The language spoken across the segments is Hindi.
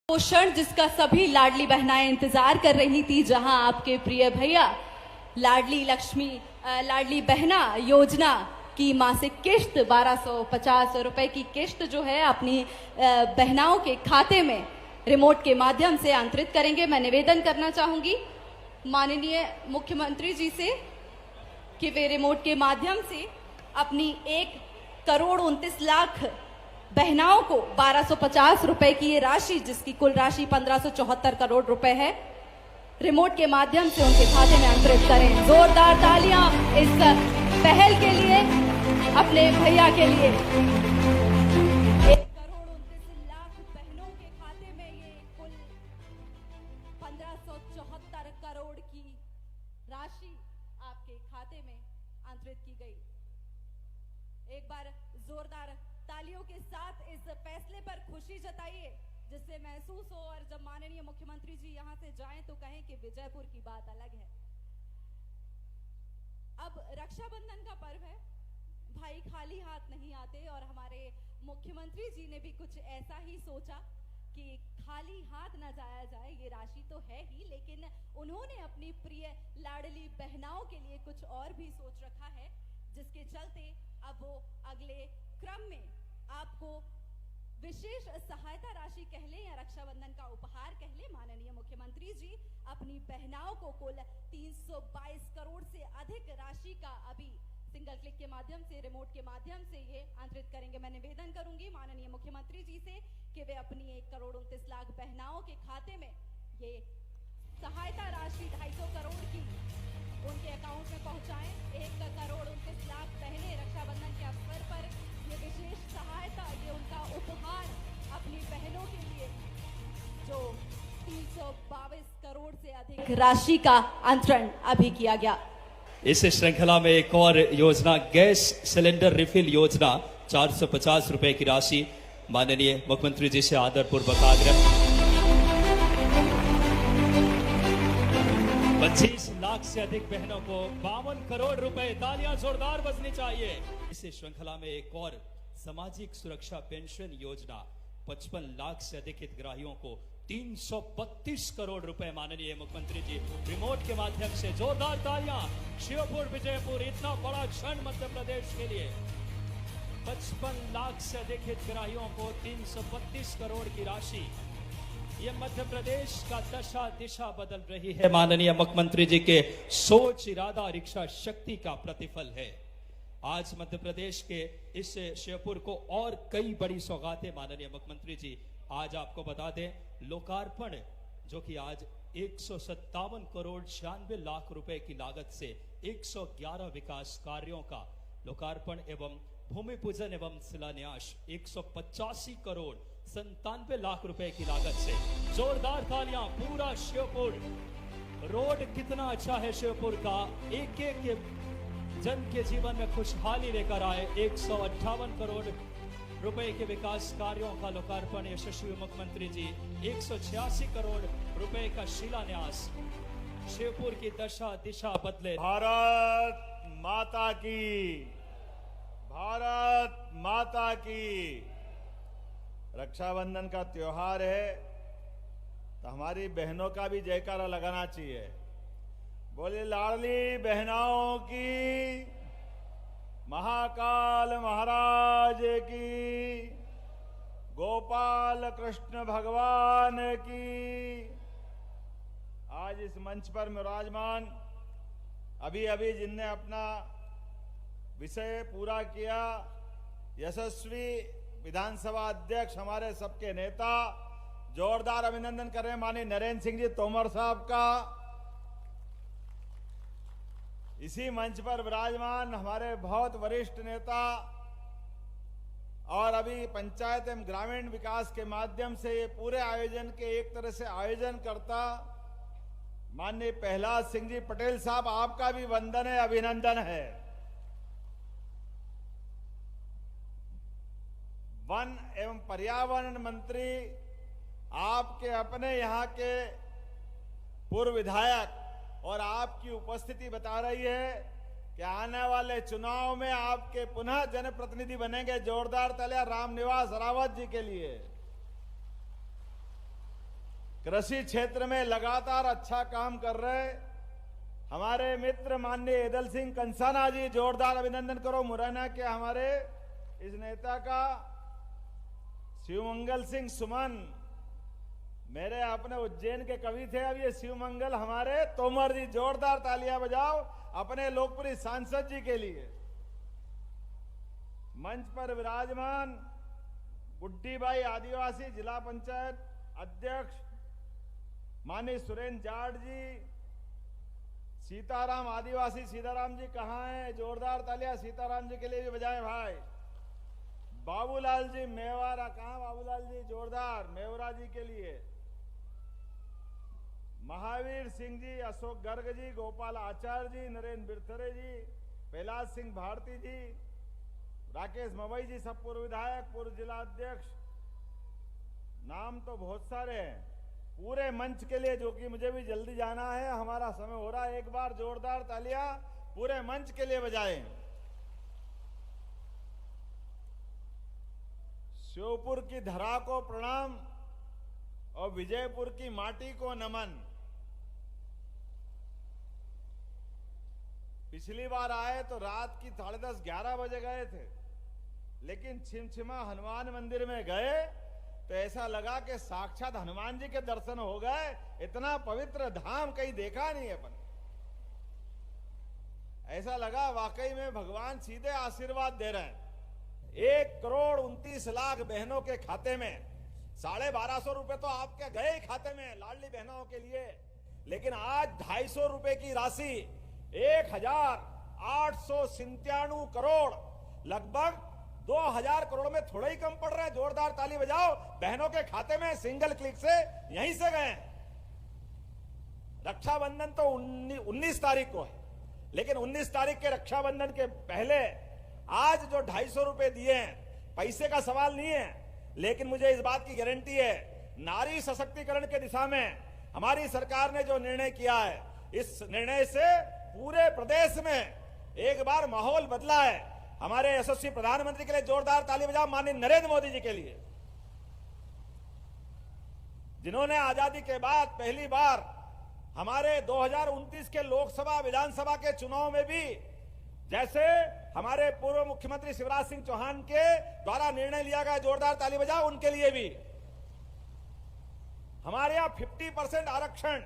वो क्षण जिसका सभी लाडली बहनाएं इंतजार कर रही थी, जहां आपके प्रिय भैया लाडली बहना योजना की मासिक किश्त 1250 रुपए की किश्त जो है अपनी बहनाओं के खाते में रिमोट के माध्यम से अंतरित करेंगे। मैं निवेदन करना चाहूंगी माननीय मुख्यमंत्री जी से कि वे रिमोट के माध्यम से अपनी 1,29,00,000 बहनाओं को 1250 रुपए की ये राशि, जिसकी कुल राशि 1574 करोड़ रुपए है, रिमोट के माध्यम से उनके खाते में अंतरित करें। जोरदार तालियां इस पहल के लिए, अपने भैया के लिए। 1,29,00,000 बहनों के खाते में ये कुल 1574 करोड़ की राशि आपके खाते में अंतरित की गई। एक बार जोरदार तालियों के साथ इस फैसले पर खुशी जताइए, जिससे महसूस हो और जब माननीय मुख्यमंत्री जी यहां से जाएं तो कहें कि विजयपुर की बात अलग है। अब रक्षाबंधन का पर्व है, भाई खाली हाथ नहीं आते और हमारे मुख्यमंत्री जी ने भी कुछ ऐसा ही सोचा कि खाली हाथ न जाया जाए। ये राशि तो है ही, लेकिन उन्होंने अपनी प्रिय लाडली बहनाओं के लिए कुछ और भी सोच रखा है, जिसके चलते अब वो अगले क्रम में आपको विशेष सहायता राशि कह ले या रक्षाबंधन का उपहार कह ले, माननीय मुख्यमंत्री जी अपनी बहनाओं को कुल 322 करोड़ से अधिक राशि का अभी सिंगल क्लिक के माध्यम से, रिमोट के माध्यम से ये अंतरित करेंगे। मैं निवेदन करूंगी माननीय मुख्यमंत्री जी से कि वे अपनी 1,29,00,000 बहनाओं के खाते में ये सहायता राशि 250 करोड़ की उनके अकाउंट में पहुंचाएं। 1,29,00,000 बहनें रक्षाबंधन के अवसर पर ये विशेष सहायता, ये उनका उपहार अपनी बहनों के लिए, जो 322 करोड़ से अधिक राशि का अंतरण अभी किया गया। इस श्रृंखला में एक और योजना, गैस सिलेंडर रिफिल योजना, 450 रुपए की राशि माननीय मुख्यमंत्री जी से आदरपूर्वक आग्रह। 25 लाख से अधिक बहनों को 52 करोड़ रुपए, तालियां जोरदार बजनी चाहिए। इस श्रृंखला में एक और सामाजिक सुरक्षा पेंशन योजना, 55 लाख से अधिक हितग्राहियों को 332 करोड़ रुपए माननीय मुख्यमंत्री जी रिमोट के माध्यम से। जोरदार तालियां। श्योपुर विजयपुर, इतना बड़ा क्षण मध्य प्रदेश के लिए। 55 लाख से अधिक हितग्राहियों को 332 करोड़ की राशि, ये मध्य प्रदेश का दशा दिशा बदल रही है। माननीय मुख्यमंत्री जी के सोच, इरादा, इच्छा शक्ति का प्रतिफल है। आज मध्य प्रदेश के इस श्योपुर को और कई बड़ी सौगातें माननीय मुख्यमंत्री जी आज आपको बता दें, लोकार्पण जो कि आज 157 करोड़ 96 लाख रुपए की लागत से 111 विकास कार्यों का लोकार्पण एवं भूमि पूजन एवं शिलान्यास 185 करोड़ 97 लाख रुपए की लागत से। जोरदार तालियां। पूरा श्योपुर रोड कितना अच्छा है श्योपुर का, एक एक जन के जीवन में खुशहाली लेकर आए। 158 करोड़ रुपए के विकास कार्यों का लोकार्पण यशस्वी मुख्यमंत्री जी। 186 करोड़ रुपए का शिलान्यास। श्योपुर की दशा दिशा बदले। भारत माता की, भारत माता की। रक्षाबंधन का त्योहार है तो हमारी बहनों का भी जयकारा लगाना चाहिए। बोले लाडली बहनाओं की, महाकाल महाराज की, गोपाल कृष्ण भगवान की। आज इस मंच पर विराजमान अभी अभी जिनने अपना विषय पूरा किया, यशस्वी विधानसभा अध्यक्ष, हमारे सबके नेता, जोरदार अभिनंदन कर रहे हैं माननीय नरेंद्र सिंह जी तोमर साहब का। इसी मंच पर विराजमान हमारे बहुत वरिष्ठ नेता और अभी पंचायत एवं ग्रामीण विकास के माध्यम से ये पूरे आयोजन के एक तरह से आयोजन करता माननीय प्रहलाद सिंह जी पटेल साहब, आपका भी वंदन है, अभिनंदन है। वन एवं पर्यावरण मंत्री, आपके अपने यहाँ के पूर्व विधायक और आपकी उपस्थिति बता रही है कि आने वाले चुनाव में आपके पुनः जनप्रतिनिधि बनेंगे। जोरदार तालियां रामनिवास रावत जी के लिए। कृषि क्षेत्र में लगातार अच्छा काम कर रहे हमारे मित्र माननीय एदल सिंह कंसाना जी, जोरदार अभिनंदन करो मुरैना के हमारे इस नेता का। शिवमंगल सिंह सुमन मेरे अपने उज्जैन के कवि थे, अब ये शिवमंगल हमारे तोमर जी, जोरदार तालियां बजाओ अपने लोकप्रिय सांसद जी के लिए। मंच पर विराजमान गुड्डी बाई आदिवासी जिला पंचायत अध्यक्ष माननीय सुरेंद्र जाट जी, सीताराम आदिवासी सीताराम जी कहाँ हैं? जोरदार तालियां सीताराम जी के लिए भी बजाएं भाई। बाबूलाल जी मेवाड़ा, कहाँ बाबूलाल जी? जोरदार मेवरा जी के लिए। महावीर सिंह जी, अशोक गर्ग जी, गोपाल आचार्य जी, नरेंद्र बिरथरे जी, कैलाश सिंह भारती जी, राकेश मवई जी, सब पूर्व विधायक, पूर्व जिला अध्यक्ष, नाम तो बहुत सारे हैं। पूरे मंच के लिए, जो कि मुझे भी जल्दी जाना है, हमारा समय हो रहा है, एक बार जोरदार तालियां पूरे मंच के लिए बजाएं। श्योपुर की धरा को प्रणाम और विजयपुर की माटी को नमन। पिछली बार आए तो रात की 10:30 11 बजे गए थे, लेकिन छिमछिमा हनुमान मंदिर में गए तो ऐसा लगा कि साक्षात हनुमान जी के दर्शन हो गए। इतना पवित्र धाम कहीं देखा नहीं अपन। ऐसा लगा वाकई में भगवान सीधे आशीर्वाद दे रहे हैं। 1,29,00,000 बहनों के खाते में 1,250 रुपए तो आपके गए खाते में लाडली बहनों के लिए, लेकिन आज 250 रुपए की राशि 1,897 करोड़, लगभग 2,000 करोड़ में थोड़ा ही कम पड़ रहे हैं। जोरदार ताली बजाओ, बहनों के खाते में सिंगल क्लिक से यहीं से गए। रक्षाबंधन तो 19 तारीख को है, लेकिन 19 तारीख के रक्षाबंधन के पहले आज जो 250 रुपए दिए हैं, पैसे का सवाल नहीं है, लेकिन मुझे इस बात की गारंटी है, नारी सशक्तिकरण के दिशा में हमारी सरकार ने जो निर्णय किया है, इस निर्णय से पूरे प्रदेश में एक बार माहौल बदला है। हमारे यशस्वी प्रधानमंत्री के लिए जोरदार ताली बजाओ, माननीय नरेंद्र मोदी जी के लिए, जिन्होंने आजादी के बाद पहली बार हमारे 2029 के लोकसभा विधानसभा के चुनाव में भी, जैसे हमारे पूर्व मुख्यमंत्री शिवराज सिंह चौहान के द्वारा निर्णय लिया गया, जोरदार ताली बजाओ उनके लिए भी। हमारे यहां 50% आरक्षण,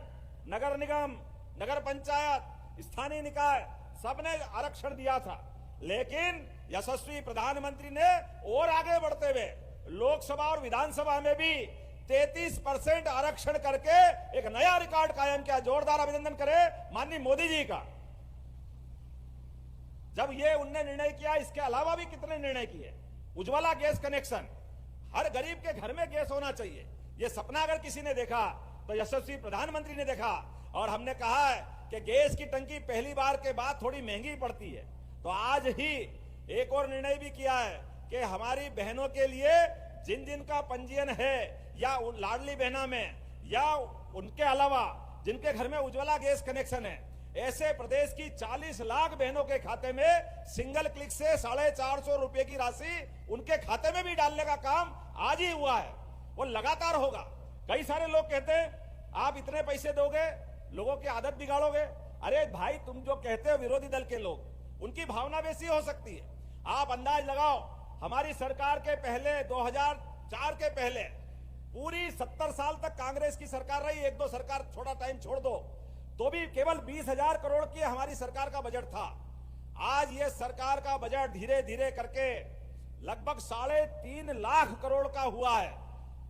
नगर निगम, नगर पंचायत, स्थानीय निकाय सबने आरक्षण दिया था, लेकिन यशस्वी प्रधानमंत्री ने और आगे बढ़ते हुए लोकसभा और विधानसभा में भी 33% आरक्षण करके एक नया रिकॉर्ड कायम किया। जोरदार अभिनंदन करें माननीय मोदी जी का। जब ये उनने निर्णय किया, इसके अलावा भी कितने निर्णय किए। उज्ज्वला गैस कनेक्शन, हर गरीब के घर में गैस होना चाहिए, ये सपना अगर किसी ने देखा तो यशस्वी प्रधानमंत्री ने देखा। और हमने कहा है कि गैस की टंकी पहली बार के बाद थोड़ी महंगी पड़ती है, तो आज ही एक और निर्णय भी किया है कि हमारी बहनों के लिए जिन जिन का पंजीयन है या लाडली बहना में, या उनके अलावा जिनके घर में उज्ज्वला गैस कनेक्शन है, ऐसे प्रदेश की 40 लाख बहनों के खाते में सिंगल क्लिक से 450 रुपए की राशि उनके खाते में भी डालने का काम आज ही हुआ है, वो लगातार होगा। कई सारे लोग कहते हैं आप इतने पैसे दोगे, लोगों की आदत बिगाड़ोगे। अरे भाई, तुम जो कहते हो विरोधी दल के लोग, उनकी भावना वैसी हो सकती है। आप अंदाज लगाओ, हमारी सरकार के पहले 2004 के पहले पूरी 70 साल तक कांग्रेस की सरकार रही, एक दो सरकार छोटा टाइम छोड़ दो, तो भी केवल 20,000 करोड़ की हमारी सरकार का बजट था। आज ये सरकार का बजट धीरे धीरे करके लगभग 3.5 लाख करोड़ का हुआ है।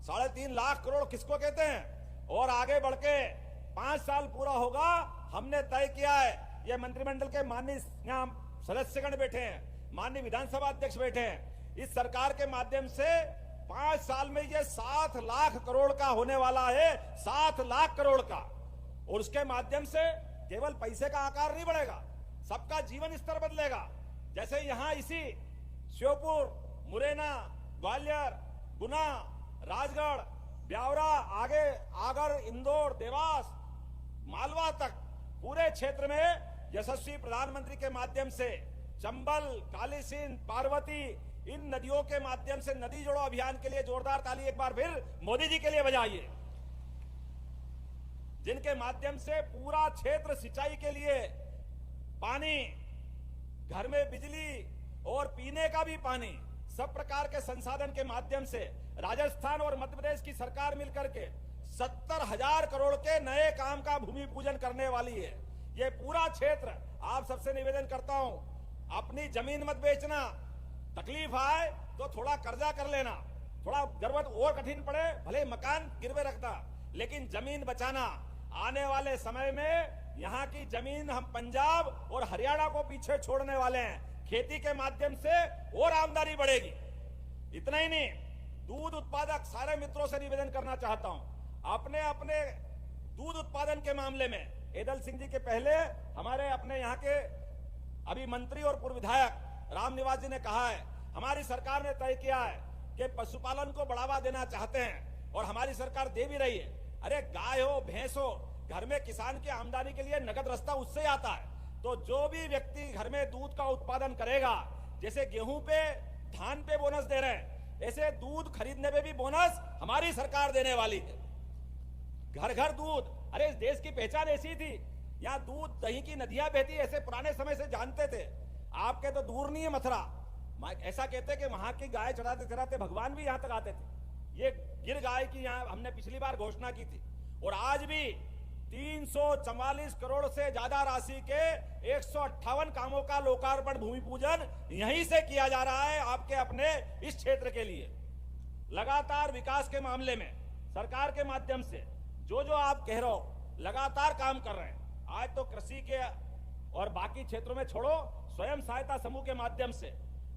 3.5 लाख करोड़ किसको कहते हैं? और आगे बढ़ के 5 साल पूरा होगा, हमने तय किया है। ये मंत्रिमंडल के माननीय सदस्यगण बैठे हैं, माननीय विधानसभा अध्यक्ष बैठे हैं, इस सरकार के माध्यम से 5 साल में ये 7 लाख करोड़ का होने वाला है, 7 लाख करोड़ का। और उसके माध्यम से केवल पैसे का आकार नहीं बढ़ेगा, सबका जीवन स्तर बदलेगा। जैसे यहां इसी श्योपुर, मुरैना, ग्वालियर, गुना, राजगढ़, ब्यावरा, आगे आगर, इंदौर, देवास, मालवा तक पूरे क्षेत्र में यशस्वी प्रधानमंत्री के माध्यम से चंबल, काली सिंध, पार्वती, इन नदियों के माध्यम से नदी जोड़ो अभियान के लिए जोरदार ताली एक बार फिर मोदी जी के लिए बजाइए। जिनके माध्यम से पूरा क्षेत्र सिंचाई के लिए पानी, घर में बिजली और पीने का भी पानी, सब प्रकार के संसाधन के माध्यम से राजस्थान और मध्य प्रदेश की सरकार मिलकर के 70,000 करोड़ के नए काम का भूमि पूजन करने वाली है। ये पूरा क्षेत्र, आप सबसे निवेदन करता हूं, अपनी जमीन मत बेचना, तकलीफ आए तो थोड़ा कर्जा कर लेना, थोड़ा जरूरत और कठिन पड़े भले मकान गिरवे रखना, लेकिन जमीन बचाना। आने वाले समय में यहाँ की जमीन हम पंजाब और हरियाणा को पीछे छोड़ने वाले हैं। खेती के माध्यम से और आमदनी बढ़ेगी। इतना ही नहीं, दूध उत्पादक सारे मित्रों से निवेदन करना चाहता हूं, अपने अपने दूध उत्पादन के मामले में एदल सिंह जी के पहले हमारे अपने यहाँ के अभी मंत्री और पूर्व विधायक रामनिवास जी ने कहा है, हमारी सरकार ने तय किया है कि पशुपालन को बढ़ावा देना चाहते हैं और हमारी सरकार दे भी रही है। अरे गाय हो, भैंस हो, घर में किसान की आमदनी के लिए नगद रास्ता उससे आता है। तो जो भी व्यक्ति घर में दूध का उत्पादन करेगा, जैसे गेहूं पे, धान पे बोनस दे रहे हैं, ऐसे दूध खरीदने पे भी बोनस हमारी सरकार देने वाली है। घर घर दूध, अरे इस देश की पहचान ऐसी थी, यहाँ दूध दही की नदियां बहती, ऐसे पुराने समय से जानते थे। आपके तो दूर नहीं है मथुरा, ऐसा कहते कि वहां की गाय चढ़ाते चढ़ाते भगवान भी यहां तक आते थे। ये गिर गाय की यहाँ हमने पिछली बार घोषणा की थी और आज भी 344 करोड़ से ज्यादा राशि के 158 कामों का लोकार्पण, भूमि पूजन यहीं से किया जा रहा है आपके अपने इस क्षेत्र के लिए। लगातार विकास के मामले में सरकार के माध्यम से जो आप कह रहे हो लगातार काम कर रहे हैं। आज तो कृषि के और बाकी क्षेत्रों में छोड़ो, स्वयं सहायता समूह के माध्यम से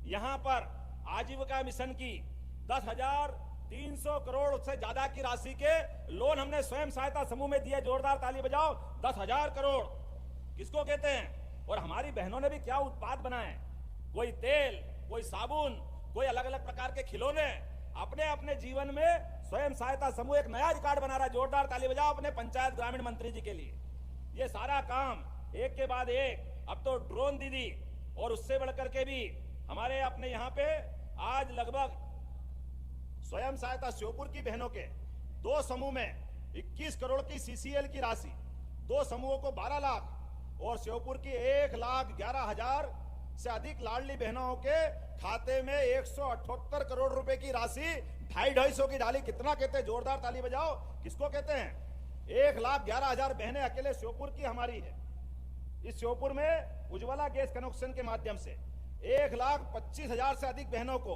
यहां पर आजीविका मिशन की 10,300 करोड़ से ज्यादा की राशि के लोन हमने स्वयं सहायता समूह में दिए। जोरदार ताली बजाओ। 10,000 करोड़ किसको कहते हैं? और हमारी बहनों ने भी क्या उत्पाद बनाए, कोई तेल, कोई साबुन, कोई अलग अलग प्रकार के खिलौने, अपने अपने जीवन में स्वयं सहायता समूह एक नया रिकॉर्ड बना रहा है। जोरदार ताली बजाओ अपने पंचायत ग्रामीण मंत्री जी के लिए। ये सारा काम एक के बाद एक, अब तो ड्रोन दीदी और उससे बढ़कर के भी हमारे अपने यहाँ पे आज लगभग स्वयं सहायता श्योपुर की बहनों के 2 समूह में 21 करोड़ की सीसीएल की राशि, 2 समूहों को 12 लाख और श्योपुर की 1,11,000 से अधिक लाडली बहनों के खाते में 178 करोड़ रुपए की राशि 250 की डाली। कितना कहते हैं? जोरदार ताली बजाओ। किसको कहते हैं? 1,11,000 बहनें अकेले श्योपुर की हमारी है। इस श्योपुर में उज्ज्वला गैस कनेक्शन के माध्यम से 1,25,000 से अधिक बहनों को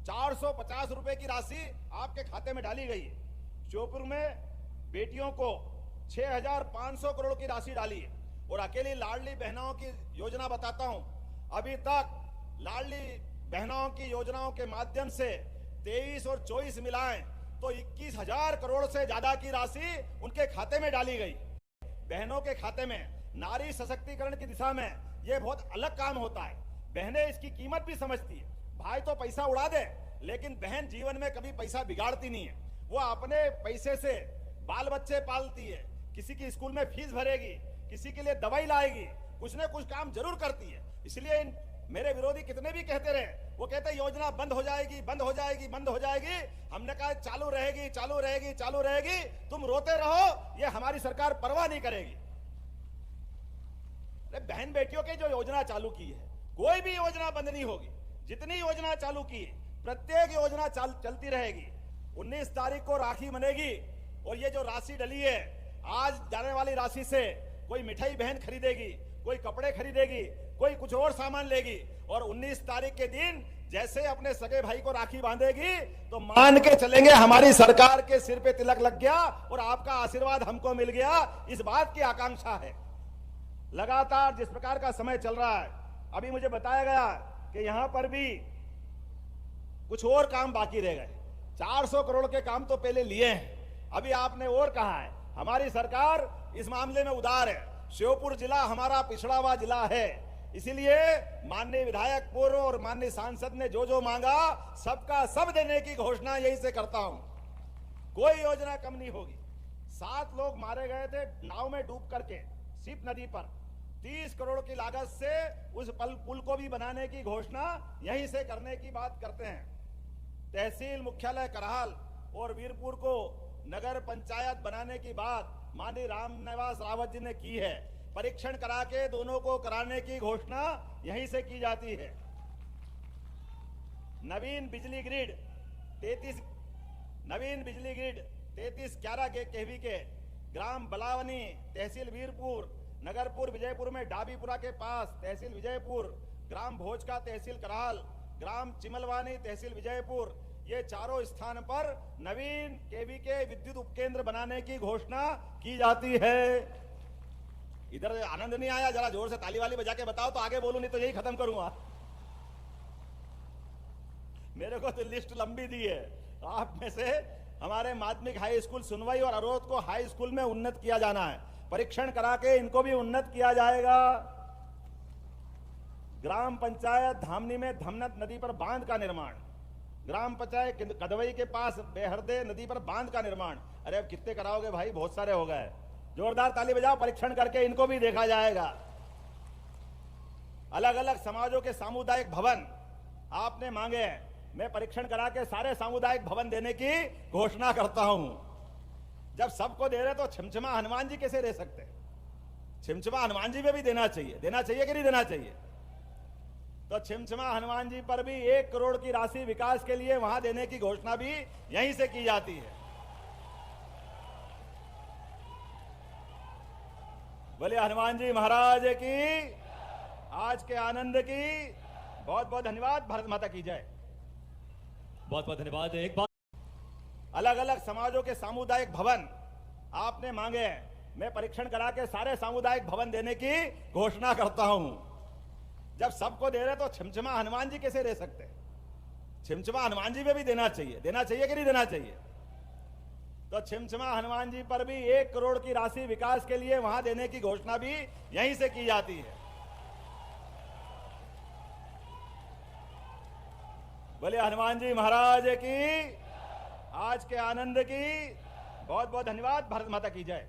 450 रुपए की राशि आपके खाते में डाली गई है। श्योपुर में बेटियों को 6,500 करोड़ की राशि डाली है। और अकेली लाडली बहनों की योजना बताता हूं, अभी तक लाडली बहनों की योजनाओं के माध्यम से 23 और 24 मिलाएं तो 21,000 करोड़ से ज्यादा की राशि उनके खाते में डाली गई। बहनों के खाते में नारी सशक्तिकरण की दिशा में यह बहुत अलग काम होता है। बहनें इसकी कीमत भी समझती है। भाई तो पैसा उड़ा दे, लेकिन बहन जीवन में कभी पैसा बिगाड़ती नहीं है। वो अपने पैसे से बाल बच्चे पालती है, किसी की स्कूल में फीस भरेगी, किसी के लिए दवाई लाएगी, कुछ न कुछ काम जरूर करती है। इसलिए मेरे विरोधी कितने भी कहते रहे, वो कहते योजना बंद हो जाएगी, बंद हो जाएगी, बंद हो जाएगी। हमने कहा चालू रहेगी, चालू रहेगी, चालू रहेगी। तुम रोते रहो, ये हमारी सरकार परवाह नहीं करेगी। बहन बेटियों की जो योजना चालू की है, कोई भी योजना बंद नहीं होगी। जितनी योजना चालू की, प्रत्येक योजना चलती रहेगी। 19 तारीख को राखी बनेगी और ये जो राशि डली है, आज जाने वाली राशि से कोई मिठाई बहन खरीदेगी, कोई कपड़े खरीदेगी, कोई कुछ और सामान लेगी। और 19 तारीख के दिन जैसे अपने सगे भाई को राखी बांधेगी तो मान के चलेंगे हमारी सरकार के सिर पे तिलक लग गया और आपका आशीर्वाद हमको मिल गया। इस बात की आकांक्षा है। लगातार जिस प्रकार का समय चल रहा है, अभी मुझे बताया गया कि यहां पर भी कुछ और काम बाकी रह गए। 400 करोड़ के काम तो पहले लिए हैं, अभी आपने और कहा है। हमारी सरकार इस मामले में उदार है। श्योपुर जिला हमारा पिछड़ा हुआ जिला है, इसीलिए माननीय विधायक पूर्व और माननीय सांसद ने जो मांगा सबका सब देने की घोषणा यहीं से करता हूं। कोई योजना कम नहीं होगी। 7 लोग मारे गए थे नाव में डूब करके सीप नदी पर। 30 करोड़ की लागत से उस पुल को भी बनाने की घोषणा यहीं से करने की बात करते हैं। तहसील मुख्यालय करहाल और वीरपुर को नगर पंचायत बनाने की बात माननीय रामनिवास रावत जी ने की है। परीक्षण करा के दोनों को कराने की घोषणा यहीं से की जाती है। नवीन बिजली ग्रिड 3311 केवी के ग्राम बलावनी तहसील वीरपुर नगरपुर विजयपुर में डाबीपुरा के पास तहसील विजयपुर, ग्राम भोजका तहसील कराल, ग्राम चिमलवानी तहसील विजयपुर, ये चारों स्थान पर नवीन केवी के विद्युत उपकेंद्र बनाने की घोषणा की जाती है। इधर आनंद नहीं आया? जरा जोर से ताली वाली बजा के बताओ तो आगे बोलूं, नहीं तो यही खत्म करूंगा। मेरे को तो लिस्ट लंबी दी है। आप में से हमारे माध्यमिक हाई स्कूल सुनवाई और अरोध को हाई स्कूल में उन्नत किया जाना है। परीक्षण करा के इनको भी उन्नत किया जाएगा। ग्राम पंचायत धामनी में धमनत नदी पर बांध का निर्माण, ग्राम पंचायत कदवई के पास बेहरदे नदी पर बांध का निर्माण। अरे अब कितने कराओगे भाई, बहुत सारे हो गए। जोरदार ताली बजाओ, परीक्षण करके इनको भी देखा जाएगा। अलग अलग समाजों के सामुदायिक भवन आपने मांगे हैं, मैं परीक्षण करा के सारे सामुदायिक भवन देने की घोषणा करता हूं। जब सबको दे रहे तो छिमछिमा हनुमान जी कैसे रह सकते? छिमछिमा हनुमान जी में भी देना चाहिए, देना चाहिए कि नहीं देना चाहिए? तो छिमछिमा हनुमान जी पर भी 1 करोड़ की राशि विकास के लिए वहां देने की घोषणा भी यहीं से की जाती है। बोले हनुमान जी महाराज की, आज के आनंद की बहुत बहुत धन्यवाद। भारत माता की जय। बहुत बहुत धन्यवाद। एक बात, अलग अलग समाजों के सामुदायिक भवन आपने मांगे हैं, मैं परीक्षण करा के सारे सामुदायिक भवन देने की घोषणा करता हूं। जब सबको दे रहे तो छिमछिमा हनुमान जी कैसे रह सकते? छिमछिमा हनुमान जी में भी देना चाहिए, देना चाहिए कि नहीं देना चाहिए? तो छिमछिमा हनुमान जी पर भी 1 करोड़ की राशि विकास के लिए वहां देने की घोषणा भी यहीं से की जाती है। बोले हनुमान जी महाराज की, आज के आनंद की बहुत बहुत धन्यवाद। भारत माता की जय।